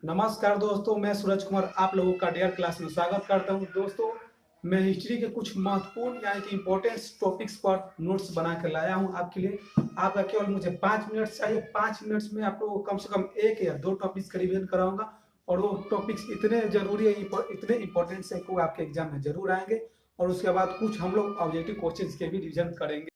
नमस्कार दोस्तों, मैं सूरज कुमार आप लोगों का डेयर क्लास में स्वागत करता हूं। दोस्तों, मैं हिस्ट्री के कुछ महत्वपूर्ण यानी कि इम्पोर्टेंट टॉपिक्स पर नोट्स बना कर लाया हूं आपके लिए। आपका केवल मुझे 5 मिनट चाहिए। 5 मिनट्स में आप लोगों को कम से कम एक या दो टॉपिक्स का रिवीजन कराऊंगा और वो टॉपिक्स इतने जरूरी है, इतने इंपॉर्टेंट है कि वो आपके एग्जाम में जरूर आएंगे। और उसके बाद कुछ हम लोग ऑब्जेक्टिव क्वेश्चन के भी रिवीजन करेंगे।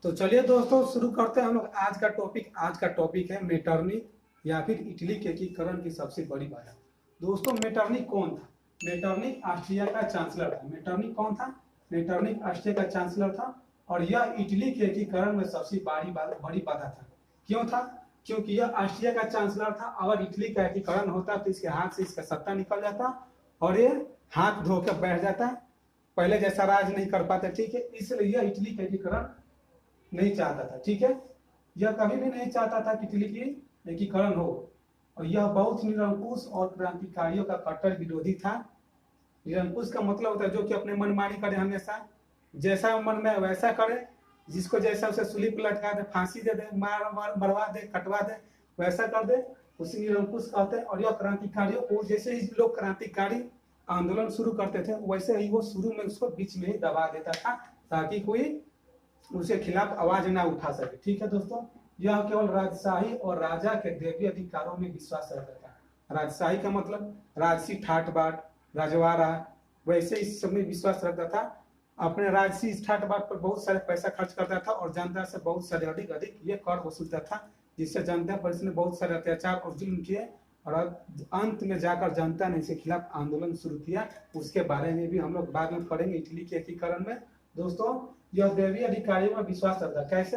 तो चलिए दोस्तों, शुरू करते हैं हम लोग आज का टॉपिक है मेटरनिक या फिर इटली के एकीकरण की सबसे बड़ी बाधा। दोस्तों, मेटरनिक कौन था? मेटरनिक ऑस्ट्रिया का चांसलर था। मेटरनिक कौन था? मेटरनिक ऑस्ट्रिया का चांसलर था और यह इटली के एकीकरण में सबसे बड़ी बाधा था। क्यों था? क्योंकि यह ऑस्ट्रिया का चांसलर था। अगर इटली का एकीकरण होता तो इसके हाथ से इसका सत्ता निकल जाता और ये हाथ धोकर बैठ जाता, पहले जैसा राज नहीं कर पाते। ठीक है, इसलिए यह इटली का एकीकरण नहीं चाहता था। ठीक है, यह कभी भी नहीं चाहता था कि इटली की एकीकरण हो और यह बहुत निरंकुश और क्रांतिकारियों का कट्टर विरोधी था। निरंकुश का मतलब होता है जो कि अपने मनमानी करे, हमेशा जैसा मन में वैसा करे, जिसको जैसा उसे सूली पर लटका दे, फांसी दे दे, मरवा दे, कटवा दे, वैसा कर दे, उसी निरंकुश कहते हैं। और यह क्रांतिकारियों को, जैसे ही लोग क्रांतिकारी आंदोलन शुरू करते थे वैसे ही वो शुरू में उसको बीच में ही दबा देता था ताकि कोई उसके खिलाफ आवाज ना उठा सके। ठीक है दोस्तों, यह केवल राजशाही और राजा के दैवीय अधिकारों में विश्वास रखता था। राजशाही का मतलब राजसी ठाट बाट, राजवाड़ा, वैसे इस सब में विश्वास रखता था। अपने राजसी ठाट बाट पर बहुत सारे पैसा खर्च करता था और जनता से बहुत सारे अधिक ये कर वसूलता था, जिससे जनता पर इसने बहुत सारे अत्याचार और जुल्म किए और अंत में जाकर जनता ने इसके खिलाफ आंदोलन शुरू किया। उसके बारे में भी हम लोग बाद में पढ़ेंगे इटली के एकीकरण में। दोस्तों, यह दैवीय अधिकारियों में विश्वास रखता। कैसे?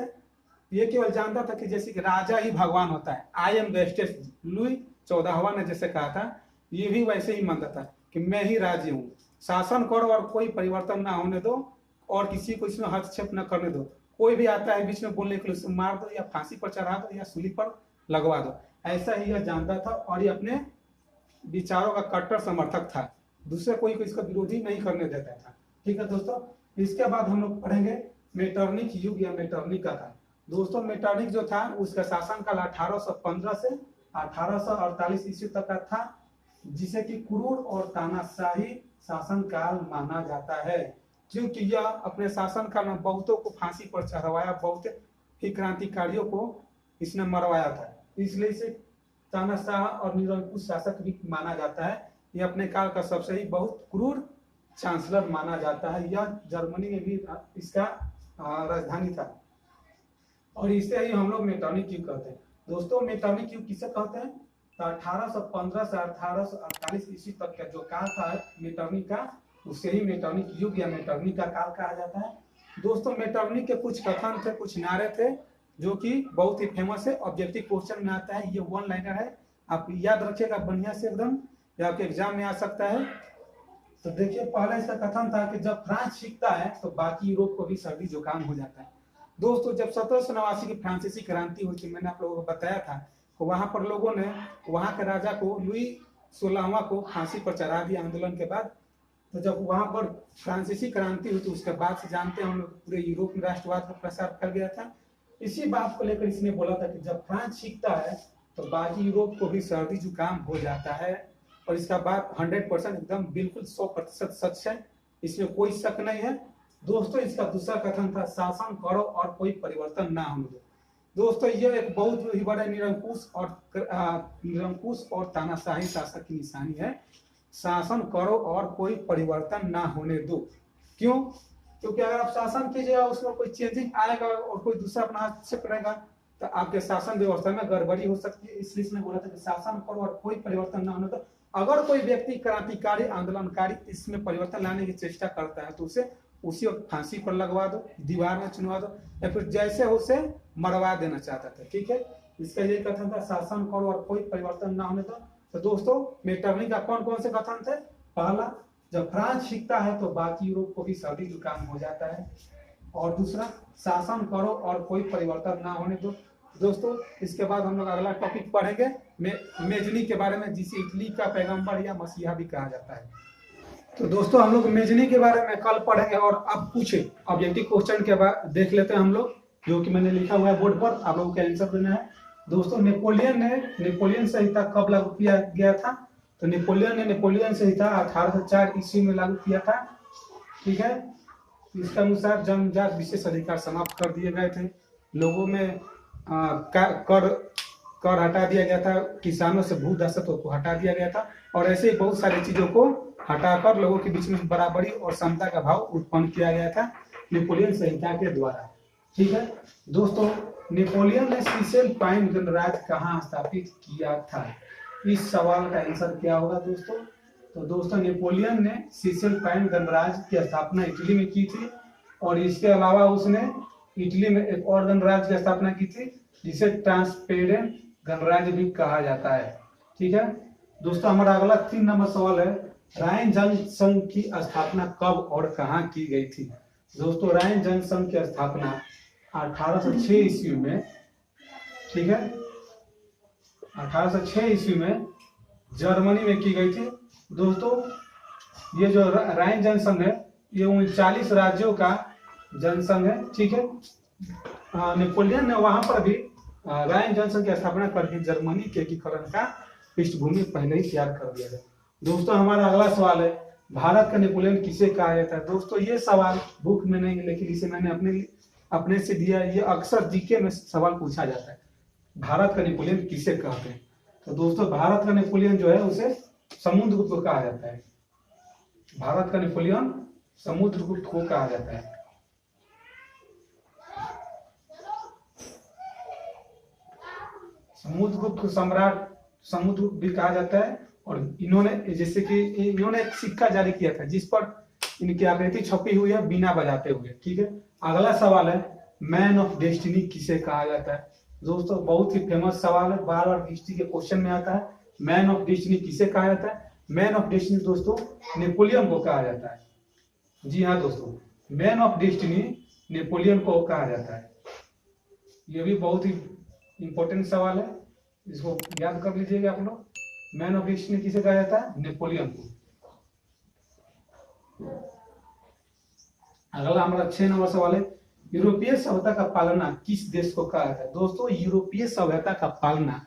ये केवल जानता था कि जैसे कि राजा ही भगवान होता है, आई एम बेस्टेस्ट, लुई 14वां ने जैसे कहा था, ये भी वैसे ही मानता था कि मैं ही राज्य हूँ, शासन करो और कोई परिवर्तन ना होने दो और किसी को इसमें हस्तक्षेप न करने दो। कोई भी आता है बीच में बोलने के लिए उसे मार दो या फांसी पर चढ़ा दो या सूली पर लगवा दो। ऐसा ही यह जानता था और ये अपने विचारों का कट्टर समर्थक था। दूसरे कोई इसका विरोधी नहीं करने देता था। ठीक है दोस्तों, इसके बाद हम लोग पढ़ेंगे मेटरनिक युग या मेटरनिक का काल। दोस्तों, मेटरनिक जो था उसका शासनकाल 1815 से 1848 ईस्वी तक का था, जिसे कि क्रूर और तानाशाही शासनकाल माना जाता है। क्योंकि यह अपने शासनकाल में बहुतों को फांसी पर चढ़वाया, बहुत ही क्रांतिकारियों को इसने मरवाया था, इसलिए इसे तानाशाह और निरंकुश शासक भी माना जाता है। यह अपने काल का सबसे ही बहुत क्रूर चांसलर माना जाता है। यह जर्मनी में भी इसका राजधानी था और इसे ही हम लोग मेटरनिक युग कहते हैं। दोस्तों, मेटरनिक युग किसे कहते हैं? तो 1815 से 1848 ईस्वी तक का जो काल था मेटरनिक का, उसे ही मेटरनिक युग या मेटरनिक का काल कहा जाता है। दोस्तों, मेटरनिक के कुछ कथन थे, कुछ नारे थे जो कि बहुत ही फेमस है, ऑब्जेक्टिव क्वेश्चन में आता है। ये वन लाइनर है, आप याद रखिएगा बढ़िया से एकदम, या आपके एग्जाम में आ सकता है। तो देखिए, पहले इसका कथन था कि जब फ्रांस सीखता है तो बाकी यूरोप को भी सर्दी जुकाम हो जाता है। दोस्तों, जब 1789 की फ्रांसीसी क्रांति हुई थी, मैंने आप लोगों को बताया था, तो वहां पर लोगों ने वहां के राजा को, लुई 16वां को फांसी पर चढ़ा दिया आंदोलन के बाद। तो जब वहां पर फ्रांसीसी क्रांति हुई तो उसके बाद से जानते हैं हम लोग पूरे यूरोप में राष्ट्रवाद का प्रसार फैल गया था। इसी बात को लेकर इसने बोला था कि जब फ्रांस सीखता है तो बाकी यूरोप को भी सर्दी जुकाम हो जाता है। और इसका बात 100% एकदम बिल्कुल 100% सच है, इसमें कोई शक नहीं है। दोस्तों, इसका दूसरा कथन था शासन करो और कोई परिवर्तन ना होने दो। दोस्तों, यह एक बहुत ही बड़ा निरंकुश और तानाशाही शासक की निशानी है। शासन करो और कोई परिवर्तन ना होने दो। क्यों? क्योंकि अगर आप शासन कीजिएगा उसमें कोई चेंजिंग आएगा और कोई दूसरा अपना हस्तक्षेप करेगा तो आपके शासन व्यवस्था में गड़बड़ी हो सकती है। इसलिए इसने बोला था कि शासन करो और कोई परिवर्तन ना होने दो। अगर कोई व्यक्ति क्रांतिकारी आंदोलनकारी इसमें परिवर्तन लाने की चेष्टा करता है तो उसे उसी वक्त फांसी पर लगवा दो, दीवार में चुनवा दो या फिर जैसे उसे मरवा देना चाहता था। ठीक है, इसका ये कथन था शासन करो और कोई परिवर्तन ना होने दो। तो दोस्तों, मेटरनिक का कौन कौन से कथन थे? पहला, जब फ्रांस सीखता है तो बाकी यूरोप को भी सर्दी जुकाम हो जाता है। और दूसरा, शासन करो और कोई परिवर्तन ना होने दो। दोस्तों, इसके बाद हम लोग अगला टॉपिक पढ़ेंगे मेजनी के बारे में, जिसे इटली का पैगंबर या मसीहा भी कहा जाता है। तो दोस्तों हम लोग मेजनी के बारे में कल पढ़ेंगे और अब कुछ ऑब्जेक्टिव क्वेश्चन के बाद देख लेते हैं हम लोग, जो कि मैंने लिखा हुआ है बोर्ड पर, आप लोगों को आंसर देना है। दोस्तों नेपोलियन संहिता कब लागू किया गया था? तो नेपोलियन संहिता 1804 ईस्वी में लागू किया था। ठीक है, इसके अनुसार जन्मजात विशेष अधिकार समाप्त कर दिए गए थे। लोगों में कर हटा दिया गया था, किसानों से भू दासत्व को हटा दिया गया था, और ऐसे ही बहुत सारी चीजों को हटाकर लोगों के बीच में बराबरी और समता का भाव उत्पन्न किया गया था नेपोलियन संहिता के द्वारा। ठीक है दोस्तों, नेपोलियन ने सीसेल पाइन गणराज्य कहाँ स्थापित किया था? इस सवाल का आंसर क्या होगा दोस्तों? तो दोस्तों नेपोलियन ने सीसेल पाइन गणराज्य की स्थापना इटली में की थी, और इसके अलावा उसने इटली में एक और गणराज्य की स्थापना की थी जिसे ट्रांसपेरेंट गणराज्य भी कहा जाता है। ठीक है दोस्तों, हमारा अगला 3 नंबर सवाल है, राइन जनसंघ की स्थापना कब और कहाँ की गई थी? दोस्तों राइन जनसंघ की स्थापना 1806 ईस्वी में, ठीक है 1806 ईस्वी में जर्मनी में की गई थी। दोस्तों ये जो राइन जनसंघ है ये 39 राज्यों का जनसंघ है। ठीक है, नेपोलियन ने वहां पर भी राइन जनसंघ की स्थापना करके जर्मनी के एकीकरण का पृष्ठभूमि पहले ही तैयार कर दिया गया। दोस्तों हमारा अगला सवाल है, भारत का नेपोलियन किसे कहा जाता है? दोस्तों ये सवाल बुक में नहीं है, लेकिन इसे मैंने अपने से दिया। ये अक्सर जीके में सवाल पूछा जाता है, भारत का नेपोलियन किसे कहते हैं? तो दोस्तों भारत का नेपोलियन जो है उसे समुद्रगुप्त को कहा जाता है। भारत का नेपोलियन समुद्रगुप्त को कहा जाता है। समुद्रगुप्त को सम्राट समुद्रगुप्त भी कहा जाता है, और इन्होंने जैसे कि इन्होंने एक सिक्का जारी किया था जिस पर इनकी आकृति छपी हुई है बीना बजाते हुए। ठीक है, अगला सवाल है, मैन ऑफ डेस्टिनी किसे कहा जाता है? दोस्तों बहुत ही फेमस सवाल है, बार बार हिस्ट्री के क्वेश्चन में आता है। मैन ऑफ डेस्टिनी किसे कहा जाता है? मैन ऑफ डेस्टिनी दोस्तों नेपोलियन को कहा जाता है। जी हाँ दोस्तों, मैन ऑफ डेस्टिनी नेपोलियन को कहा जाता है। ये भी बहुत ही इंपॉर्टेंट सवाल है, इसको याद कर लीजिएगा आप लोग। मैन ऑफ डेस्टिनी किसे कहा जाता है? नेपोलियन को। अगला हमारा 6 नंबर सवाल है, यूरोपीय सभ्यता का पालना किस देश को कहा जाता है? दोस्तों यूरोपीय सभ्यता का पालना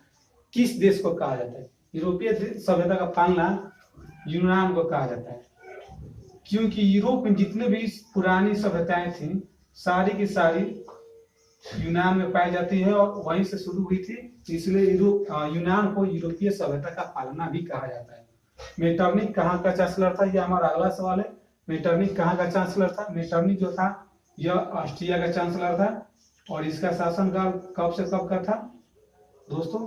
किस देश को कहा जाता है? यूरोपीय सभ्यता का पालना यूनान को कहा जाता है, क्योंकि यूरोप में जितने भी पुरानी सभ्यताएं थी सारी की सारी यूनान में पाई जाती है और वहीं से शुरू हुई थी, इसलिए यूनान को यूरोपीय सभ्यता का पालना भी कहा जाता है। मेटरनिक कहाँ का चांसलर था? यह हमारा अगला सवाल है। मेटरनिक कहाँ का चांसलर था? मेटरनिक जो था यह ऑस्ट्रिया का चांसलर था, और इसका शासनकाल कब से कब का था? दोस्तों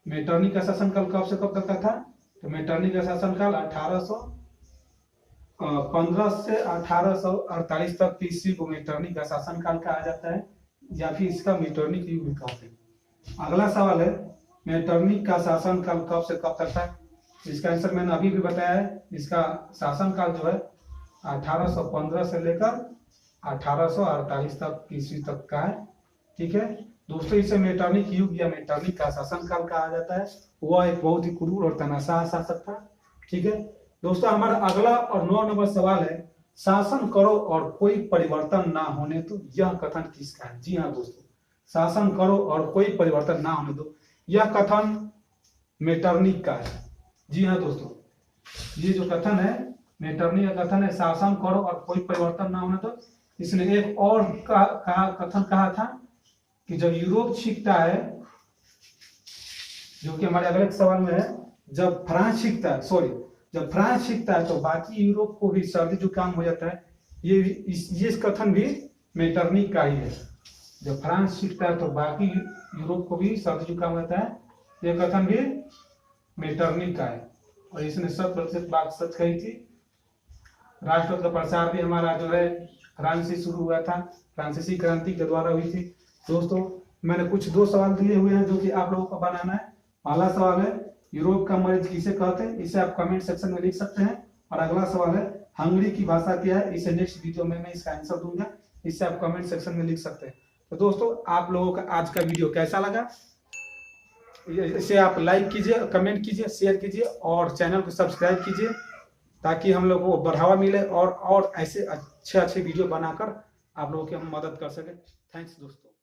मेटरनिक का शासनकाल कब से कब तक का था? तो मेटरनिक का शासनकाल 1815 से 1848 तक की ईस्वी को मेटरनिक का शासनकाल कहा जाता है, या फिर इसका मेटरनिक युग भी कहते हैं। अगला सवाल है, मेटरनिक का शासनकाल कब से कब तक था? इसका आंसर मैंने अभी भी बताया है। इसका शासनकाल जो है 1815 से लेकर 1848 तक ईस्वी तक का है। ठीक है दोस्तों, इसे मेटरनिक युग या मेटरनिक का शासनकाल कहा जाता है। वह एक बहुत ही क्रूर और तनाशाह शासक था। ठीक है दोस्तों, हमारा अगला और 9 नंबर सवाल है, शासन करो और कोई परिवर्तन ना होने दो, यह कथन किसका है? जी हाँ दोस्तों, शासन करो और कोई परिवर्तन ना होने दो, यह कथन मेटरनिक का है। जी हाँ दोस्तों, ये जो कथन है मेटरनिक का कथन है, शासन करो और कोई परिवर्तन ना होने दो। इसने एक और कथन कहा था कि जब यूरोप छिपता है, जो कि हमारे अगले सवाल में है, जब फ्रांस छिपता है तो बाकी यूरोप को भी सर्दी जुकाम हो जाता है। ये कथन भी मेटरनिक का ही है। जब फ्रांस छिपता है तो बाकी यूरोप को भी सर्दी जुकाम हो जाता है, यह कथन भी मेटरनिक का है, और इसने 100% बात सच कही थी। राष्ट्रपति का प्रसार भी हमारा जो है फ्रांस से शुरू हुआ था, फ्रांसीसी क्रांति के द्वारा हुई थी। दोस्तों मैंने कुछ 2 सवाल दिए हुए हैं जो कि आप लोगों को बनाना है। पहला सवाल है, यूरोप का मरीज किसे कहते हैं? इसे आप कमेंट सेक्शन में लिख सकते हैं। और अगला सवाल है, हंगरी की भाषा क्या है? इसे नेक्स्ट वीडियो में मैं इसका आंसर दूंगा, इसे आप कमेंट सेक्शन में लिख सकते हैं। तो दोस्तों आप लोगों का आज का वीडियो कैसा लगा, इसे आप लाइक कीजिए, कमेंट कीजिए, शेयर कीजिए और चैनल को सब्सक्राइब कीजिए, ताकि हम लोग को बढ़ावा मिले और ऐसे अच्छे अच्छे वीडियो बनाकर आप लोगों की हम मदद कर सके। थैंक्स दोस्तों।